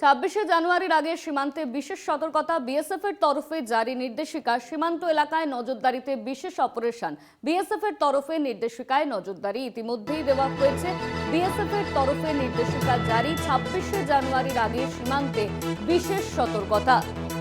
ছাব্বিশে জানুয়ারির আগে সীমান্তে বিশেষ সতর্কতা। বিএসএফ এর তরফে জারি নির্দেশিকা। সীমান্ত এলাকায় নজরদারিতে বিশেষ অপারেশন। বিএসএফ এর তরফে নির্দেশিকায় নজরদারি ইতিমধ্যেই দেওয়া হয়েছে। বিএসএফ এর তরফে নির্দেশিকা জারি। 26শে জানুয়ারির আগে সীমান্তে বিশেষ সতর্কতা।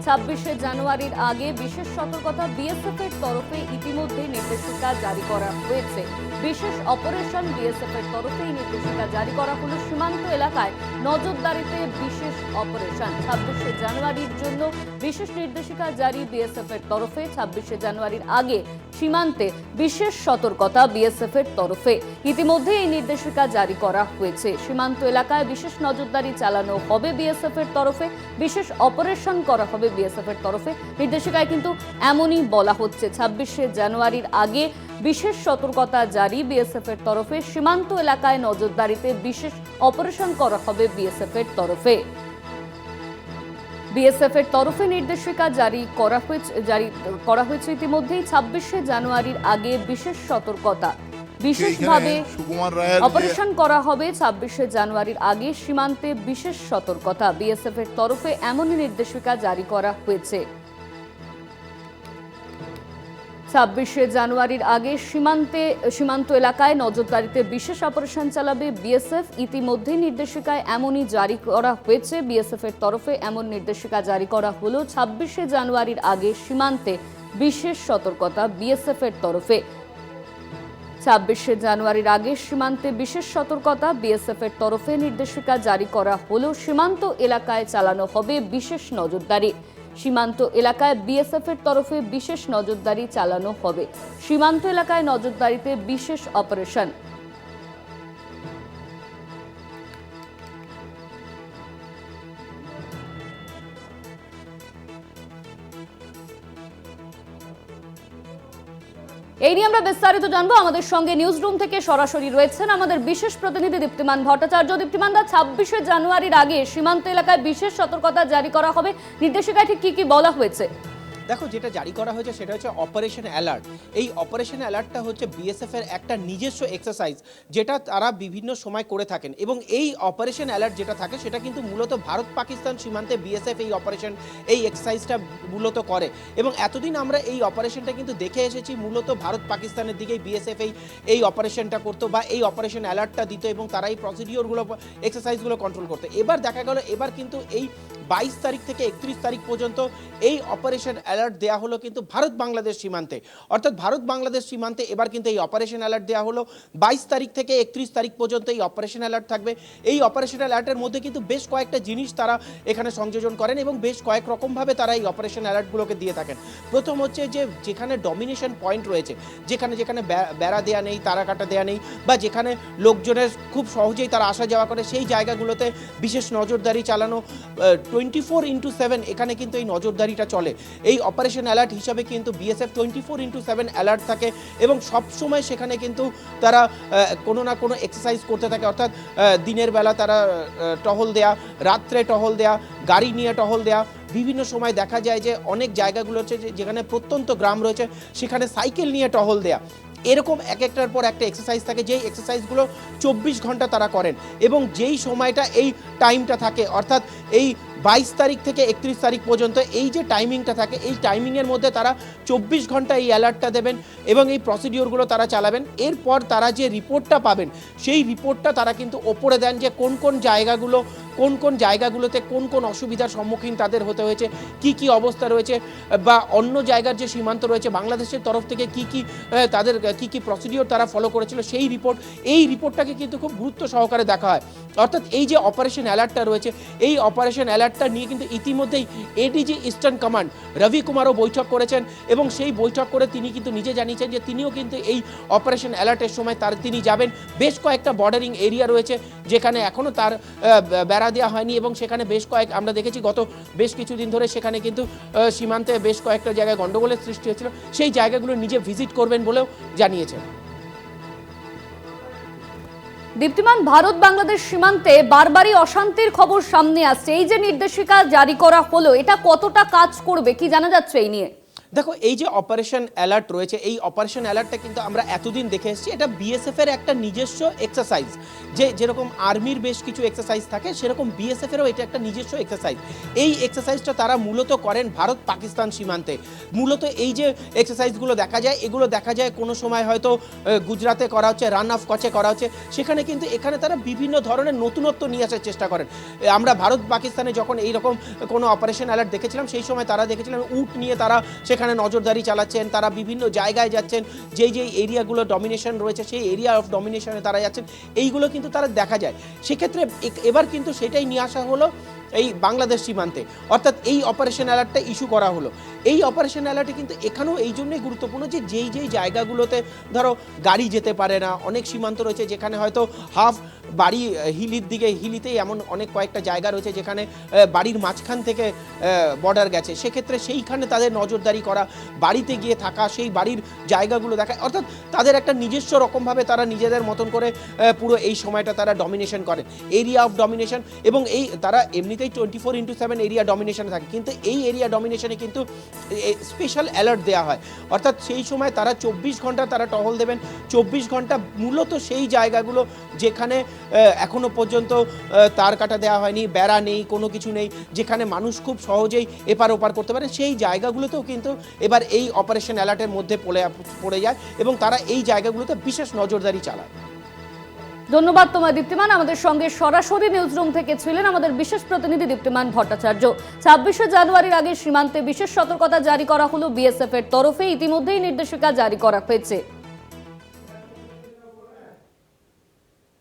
26শে জানুয়ারির আগে বিশেষ সতর্কতা। বিএসএফ এর তরফে ইতিমধ্যেই নির্দেশিকা জারি করা হয়েছে। বিশেষ অপারেশন বিএসএফ এর তরফে নির্দেশিকা জারি করা হলো। সীমান্ত এলাকায় নজরদারিতে বিশেষ অপারেশন। 26শে জানুয়ারির জন্য বিশেষ নির্দেশিকা জারি বিএসএফ এর তরফে। 26শে জানুয়ারির আগে সীমান্তে বিশেষ সতর্কতা বিএসএফ এর তরফে। ইতিমধ্যে এই নির্দেশিকা জারি করা হয়েছে। সীমান্ত এলাকায় বিশেষ নজরদারি চালানো হবে বিএসএফ এর তরফে। বিশেষ অপারেশন করা হবে বিএসএফ এর তরফে। নির্দেশিকায় কিন্তু এমনই বলা হচ্ছে। 26শে জানুয়ারির আগে বিশেষ সতর্কতা জারি বিএসএফ এর তরফে। সীমান্ত এলাকায় নজরদারিতে বিশেষ অপারেশন করা হবে বিএসএফ এর তরফে। বিএসএফ এর তরফে নির্দেশিকা জারি করা হয়েছে ইতিমধ্যেই। 26শে জানুয়ারির আগে বিশেষ সতর্কতা, বিশেষভাবে অপারেশন করা হবে। 26শে জানুয়ারির আগে সীমান্তে বিশেষ সতর্কতা। বিএসএফ এর তরফে এমনই নির্দেশিকা জারি করা হয়েছে। 26শে জানুয়ারির আগে সীমান্ত এলাকায় নজরদারিতে বিশেষ অপারেশন চালাবে বিএসএফ। ইতিমধ্যে নির্দেশিকায় এমনই জারি করা হয়েছে। বিএসএফ এর তরফে এমন নির্দেশিকা জারি করা হলো। 26শে জানুয়ারির আগে সীমান্তে বিশেষ সতর্কতা বিএসএফ এর তরফে। 26শে জানুয়ারির আগে সীমান্তে বিশেষ সতর্কতা বিএসএফ এর তরফে নির্দেশিকা জারি করা হলো। সীমান্ত এলাকায় চালানো হবে বিশেষ নজরদারি। সীমান্ত এলাকায় বিএসএফ এর তরফে বিশেষ নজরদারি চালানো হবে। সীমান্ত এলাকায় নজরদারিতে বিশেষ অপারেশন। এই নিয়ে আমরা বিস্তারিত জানবো। আমাদের সঙ্গে নিউজ রুম থেকে সরাসরি রয়েছেন আমাদের বিশেষ প্রতিনিধি দীপ্তিমান ভট্টাচার্য। দীপ্তিমানদা, 26শে জানুয়ারির আগে সীমান্ত এলাকায় বিশেষ সতর্কতা জারি করা হবে। নির্দেশিকায় ঠিক কি বলা হয়েছে? দেখো, যেটা জারি করা হয়েছে সেটা হচ্ছে অপারেশন অ্যালার্ট। এই অপারেশন অ্যালার্টটা হচ্ছে বিএসএফ এর একটা নিজস্ব এক্সারসাইজ, যেটা তারা বিভিন্ন সময় করে থাকেন। এবং এই অপারেশন অ্যালার্ট যেটা থাকে সেটা কিন্তু মূলত ভারত পাকিস্তান সীমান্তে বিএসএফ এই এক্সারসাইজটা মূলত করে। এবং এতদিন আমরা এই অপারেশনটা কিন্তু দেখে এসেছি মূলত ভারত পাকিস্তানের দিকেই বিএসএফ এই অপারেশনটা করতো বা এই অপারেশন অ্যালার্টটা দিত এবং তারা এই প্রসিডিওরগুলো এক্সারসাইজগুলো কন্ট্রোল করতো। এবার দেখা গেল এবার কিন্তু এই 22 তারিখ থেকে 31 তারিখ পর্যন্ত এই অপারেশন অ্যালার্ট দেওয়া হলো কিন্তু ভারত বাংলাদেশ সীমান্তে। অর্থাৎ ভারত বাংলাদেশ সীমান্তে এবার কিন্তু এই অপারেশন অ্যালার্ট দেওয়া হলো। 22 তারিখ থেকে 31 তারিখ পর্যন্ত এই অপারেশন অ্যালার্ট থাকবে। এই অপারেশন অ্যালার্টের মধ্যে কিন্তু বেশ কয়েকটা জিনিস তারা এখানে সংযোজন করেন এবং বেশ কয়েক রকমভাবে তারা এই অপারেশন অ্যালার্টগুলোকে দিয়ে থাকেন। প্রথম হচ্ছে যে যেখানে ডমিনেশন পয়েন্ট রয়েছে, যেখানে বেড়া দেওয়া নেই, তারা কাটা দেওয়া নেই, বা যেখানে লোকজনের খুব সহজেই তারা আসা যাওয়া করে, সেই জায়গাগুলোতে বিশেষ নজরদারি চালানো। 24/7 এখানে কিন্তু এই নজরদারিটা চলে। এই অপারেশন অ্যালার্ট হিসাবে কিন্তু বিএসএফ 24/7 অ্যালার্ট থাকে এবং সবসময় সেখানে কিন্তু তারা কোনো না কোনো এক্সারসাইজ করতে থাকে। অর্থাৎ দিনের বেলা তারা টহল দেয়া, রাত্রে টহল দেয়া, গাড়ি নিয়ে টহল দেয়া। বিভিন্ন সময় দেখা যায় যে অনেক জায়গাগুলো হচ্ছে যেখানে প্রত্যন্ত গ্রাম রয়েছে সেখানে সাইকেল নিয়ে টহল দেয়া। এরকম এক একটার পর একটা এক্সারসাইজ থাকে, যেই এক্সারসাইজগুলো 24 ঘন্টা তারা করেন। এবং যেই সময়টা এই টাইমটা থাকে, অর্থাৎ এই 22 তারিখ থেকে 31 তারিখ পর্যন্ত এই যে টাইমিংটা থাকে, এই টাইমিংয়ের মধ্যে তারা 24 ঘন্টা এই অ্যালার্টটা দেবেন এবং এই প্রসিডিওরগুলো তারা চালাবেন। এরপর তারা যে রিপোর্টটা পাবেন সেই রিপোর্টটা তারা কিন্তু ওপরে দেন যে কোন কোন জায়গাগুলোতে কোন কোন অসুবিধার সম্মুখীন তাদের হতে হয়েছে, কি অবস্থা রয়েছে, বা অন্য জায়গার যে সীমান্ত রয়েছে বাংলাদেশের তরফ থেকে তাদের কি প্রসিডিওর তারা ফলো করেছিল, সেই রিপোর্টটাকে কিন্তু খুব গুরুত্ব সহকারে দেখা হয়। অর্থাৎ এই যে অপারেশন অ্যালার্টটা রয়েছে, এই অপারেশন অ্যালার্টটা নিয়ে কিন্তু ইতিমধ্যেই এডিজি ইস্টার্ন কমান্ড রবি কুমারও বৈঠক করেছেন এবং সেই বৈঠক করে তিনি কিন্তু নিজে জানিয়েছেন যে তিনিও কিন্তু এই অপারেশন অ্যালার্টের সময় তিনি যাবেন। বেশ কয়েকটা বর্ডারিং এরিয়া রয়েছে যেখানে এখনও তার বেড়া দেওয়া হয়নি এবং সেখানে আমরা দেখেছি গত বেশ কিছুদিন ধরে সেখানে কিন্তু সীমান্তে বেশ কয়েকটা জায়গায় গন্ডগোলের সৃষ্টি হয়েছিল। সেই জায়গাগুলো নিজে ভিজিট করবেন বলেও জানিয়েছেন। দীপ্তিমান, ভারত বাংলাদেশ সীমান্তে বারবারই অশান্তির খবর সামনে আসছে। এই যে নির্দেশিকা জারি করা হলো, এটা কতটা কাজ করবে, কি জানা যাচ্ছে এই নিয়ে? দেখো, এই যে অপারেশন অ্যালার্ট রয়েছে, এই অপারেশন অ্যালার্টটা কিন্তু আমরা এতদিন দেখে এসেছি, এটা বিএসএফ এর একটা নিজস্ব এক্সারসাইজ। যেরকম আর্মির বেশ কিছু এক্সারসাইজ থাকে, সেরকম বিএসএফ এরও এটা একটা নিজস্ব এক্সারসাইজ। এই এক্সারসাইজটা তারা মূলত করেন ভারত পাকিস্তান সীমান্তে। মূলত এই যে এক্সারসাইজগুলো দেখা যায়, এগুলো দেখা যায় কোনো সময় হয়তো গুজরাতে করা হচ্ছে, রান অফ কচে করা হচ্ছে, সেখানে কিন্তু এখানে তারা বিভিন্ন ধরনের নতুনত্ব নিয়ে আসার চেষ্টা করেন। আমরা ভারত পাকিস্তানে যখন এইরকম কোনো অপারেশন অ্যালার্ট দেখেছিলাম, সেই সময় তারা দেখেছিলাম উট নিয়ে তারা সেখানে নজরদারি চালাচ্ছেন, তারা বিভিন্ন জায়গায় যাচ্ছেন, যেই এরিয়াগুলো ডমিনেশন রয়েছে সেই এরিয়া অফ ডমিনেশনে তারা যাচ্ছেন, এইগুলো কিন্তু তারা দেখা যায়। সেক্ষেত্রে এবার কিন্তু সেটাই নিয়ে আসা হলো এই বাংলাদেশ সীমান্তে, অর্থাৎ এই অপারেশন অ্যালার্টটা ইস্যু করা হলো। এই অপারেশন অ্যালার্টে কিন্তু এখানেও এই জন্যই গুরুত্বপূর্ণ যে যেই জায়গাগুলোতে ধরো গাড়ি যেতে পারে না, অনেক সীমান্ত রয়েছে যেখানে হয়তো হাফ বাড়ি হিলির দিকে, হিলিতেই এমন অনেক কয়েকটা জায়গা রয়েছে যেখানে বাড়ির মাঝখান থেকে বর্ডার গেছে, সেক্ষেত্রে সেইখানে তাদের নজরদারি করা, বাড়িতে গিয়ে থাকা, সেই বাড়ির জায়গাগুলো দেখা, অর্থাৎ তাদের একটা নিজস্ব রকমভাবে তারা নিজেদের মতন করে পুরো এই সময়টা তারা ডমিনেশন করেন, এরিয়া অফ ডমিনেশন। এবং এই তারা এমনিতেই 24/7 এরিয়া ডমিনেশনে থাকে, কিন্তু এই এরিয়া ডমিনেশনে কিন্তু স্পেশাল অ্যালার্ট দেওয়া হয়, অর্থাৎ সেই সময় তারা 24 ঘন্টা তারা টহল দেবেন। 24 ঘন্টা মূলত সেই জায়গাগুলো যেখানে এখনো পর্যন্ত তার কাটা দেওয়া হয়নি, বেড়া নেই, কোনো কিছু নেই, যেখানে মানুষ খুব সহজেই এপার ওপার করতে পারে, সেই জায়গাগুলোতেও কিন্তু এবার এই অপারেশন অ্যালার্টের মধ্যে পড়ে যায় এবং তারা এই জায়গাগুলোতে বিশেষ নজরদারি চালায়। ধন্যবাদ তোমায় দীপ্তিমান। আমাদের সঙ্গে সরাসরি নিউজ রুম থেকে ছিলেন আমাদের বিশেষ প্রতিনিধি দীপ্তিমান ভট্টাচার্য। 26শে জানুয়ারির আগে সীমান্তে বিশেষ সতর্কতা জারি করা হলো বিএসএফ এর তরফে, ইতিমধ্যেই নির্দেশিকা জারি করা হয়েছে।